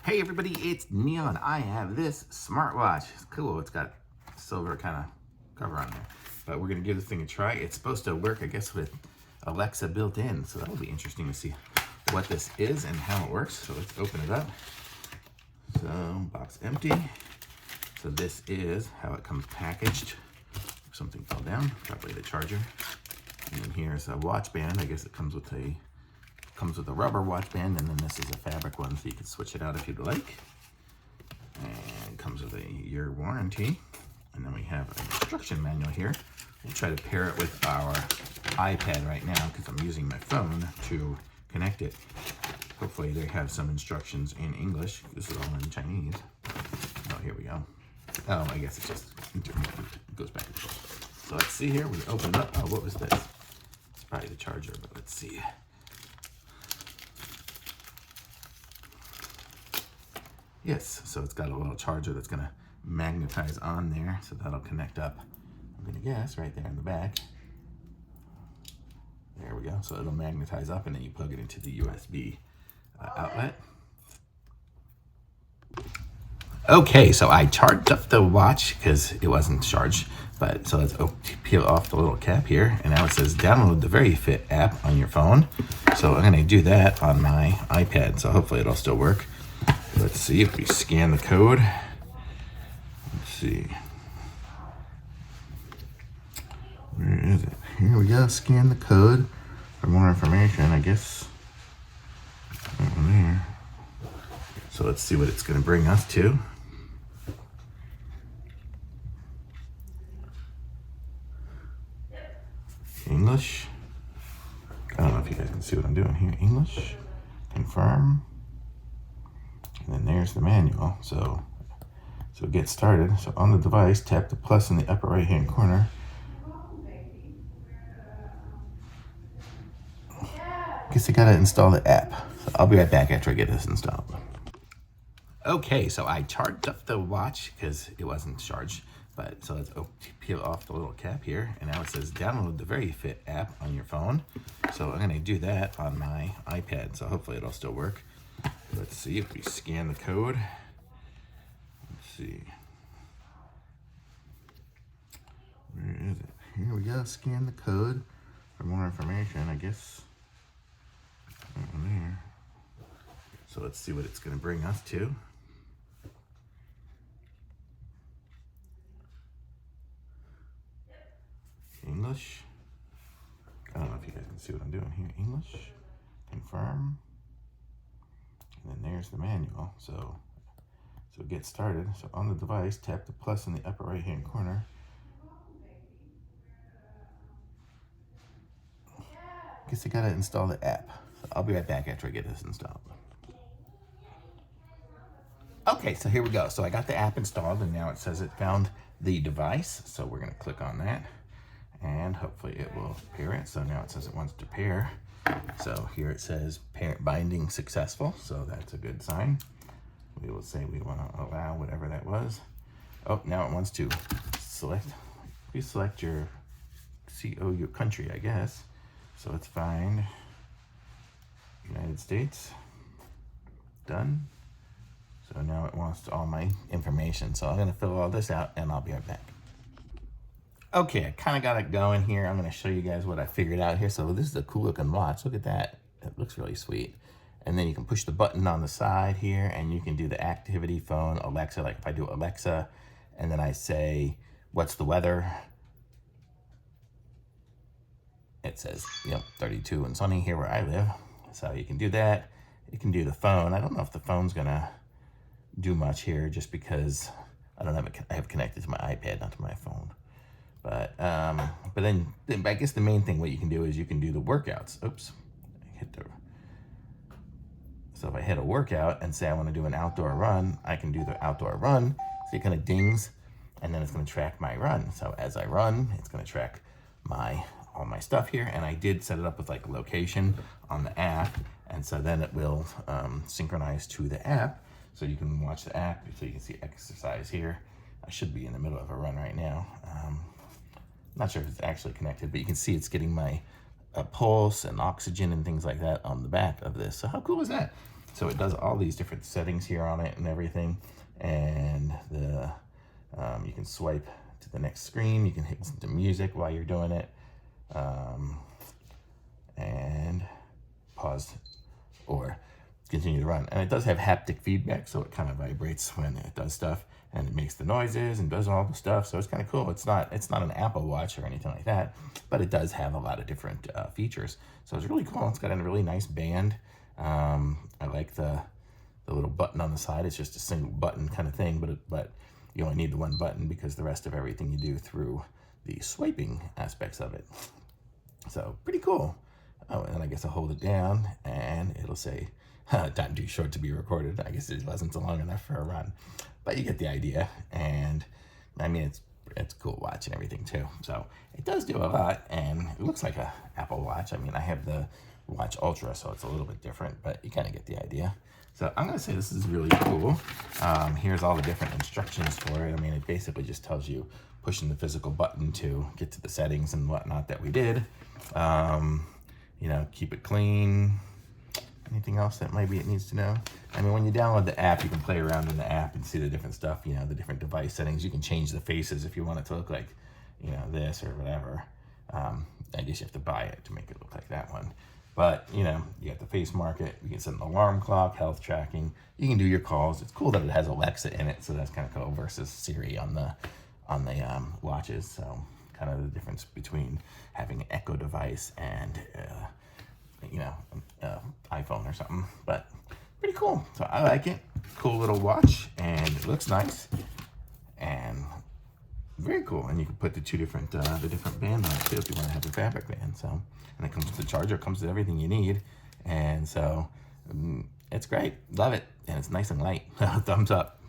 Hey everybody, it's Neon. I have this smartwatch. It's cool. It's got silver kind of cover on there. But we're going to give this thing a try. It's supposed to work, I guess, with Alexa built in. So that'll be interesting to see what this is and how it works. So let's open it up. So box empty. So this is how it comes packaged. Something fell down, probably the charger. And then here's a watch band. I guess it comes with a rubber watch band, and then this is a fabric one, so you can switch it out if you'd like. And it comes with a year warranty. And then we have an instruction manual here. We'll try to pair it with our iPad right now because I'm using my phone to connect it. Hopefully they have some instructions in English. This is all in Chinese. Oh, here we go. Oh, I guess it's just intermittent. It goes back and forth. So let's see here. We open it up. Oh, what was this? It's probably the charger, but let's see. Yes, so it's got a little charger that's gonna magnetize on there, so that'll connect up, I'm gonna guess, right there in the back. There we go, so it'll magnetize up and then you plug it into the USB outlet. Okay, so I charged up the watch because it wasn't charged, but so let's peel off the little cap here, and now it says download the VRPEFIT app on your phone. So I'm gonna do that on my iPad, so hopefully it'll still work. Let's see if we scan the code. Let's see. Where is it? Here we go. Scan the code for more information, I guess. Over there. So let's see what it's going to bring us to. English. I don't know if you guys can see what I'm doing here. English. Confirm. And then there's the manual. So get started. So on the device, tap the plus in the upper right hand corner. Guess I gotta install the app. So I'll be right back after I get this installed. Okay, so I charged up the watch because it wasn't charged. But so let's peel off the little cap here, and now it says download the VRPEFIT app on your phone. So I'm gonna do that on my iPad. So hopefully it'll still work. Let's see if we scan the code. Let's see. Where is it? Here we go. Scan the code for more information, I guess. Over there. So let's see what it's going to bring us to. English. I don't know if you guys can see what I'm doing here. English. Confirm. And then there's the manual. So get started. So on the device, tap the plus in the upper right hand corner. Guess I gotta install the app. So I'll be right back after I get this installed. Okay, so here we go. So I got the app installed, and now it says it found the device. So we're gonna click on that, and hopefully it will pair it. So now it says it wants to pair. So here it says parent binding successful, so that's a good sign. We will say we want to allow whatever that was. Oh, now it wants to select. Please select your your country, I guess. So let's find United States. Done. So now it wants all my information. So I'm going to fill all this out, and I'll be right back. Okay, I kind of got it going here. I'm going to show you guys what I figured out here. So this is a cool looking watch. Look at that. It looks really sweet. And then you can push the button on the side here, and you can do the activity phone, Alexa. Like if I do Alexa, and then I say, what's the weather? It says, 32 and sunny here where I live. So you can do that. You can do the phone. I don't know if the phone's going to do much here just because I don't have it. I have connected to my iPad, not to my phone. But then I guess the main thing what you can do is you can do the workouts. Oops, so if I hit a workout and say I want to do an outdoor run, I can do the outdoor run. So it kind of dings, and then it's going to track my run. So as I run, it's going to track all my stuff here. And I did set it up with like location on the app, and so then it will synchronize to the app. So you can watch the app, so you can see exercise here. I should be in the middle of a run right now. Not sure if it's actually connected, but you can see it's getting my pulse and oxygen and things like that on the back of this. So how cool is that? So it does all these different settings here on it and everything. And the you can swipe to the next screen. You can listen to music while you're doing it. And pause or continue to run. And it does have haptic feedback, so it kind of vibrates when it does stuff, and it makes the noises and does all the stuff. So it's kind of cool. It's not an Apple Watch or anything like that, but it does have a lot of different features. So it's really cool. It's got a really nice band. I like the little button on the side. It's just a single button kind of thing, but you only need the one button because the rest of everything you do through the swiping aspects of it. So pretty cool. Oh, and I guess I'll hold it down and it'll say, time too short to be recorded. I guess it wasn't long enough for a run, but you get the idea. And I mean, it's a cool watch and everything too. So it does do a lot, and it looks like a Apple Watch. I mean, I have the Watch Ultra, so it's a little bit different, but you kind of get the idea. So I'm gonna say this is really cool. Here's all the different instructions for it. I mean, it basically just tells you pushing the physical button to get to the settings and whatnot that we did. You know, keep it clean. Anything else that maybe it needs to know? I mean, when you download the app, you can play around in the app and see the different stuff, you know, the different device settings. You can change the faces if you want it to look like, you know, this or whatever. I guess you have to buy it to make it look like that one. But, you know, you got the face market. You can set an alarm clock, health tracking. You can do your calls. It's cool that it has Alexa in it, so that's kind of cool versus Siri on the watches. So kind of the difference between having an Echo device and you know, iPhone or something, but pretty cool. So I like it. Cool little watch, and it looks nice and very cool. And you can put the different band on it too if you want to have the fabric band. So, and it comes with the charger, it comes with everything you need, and so it's great. Love it, and it's nice and light. Thumbs up.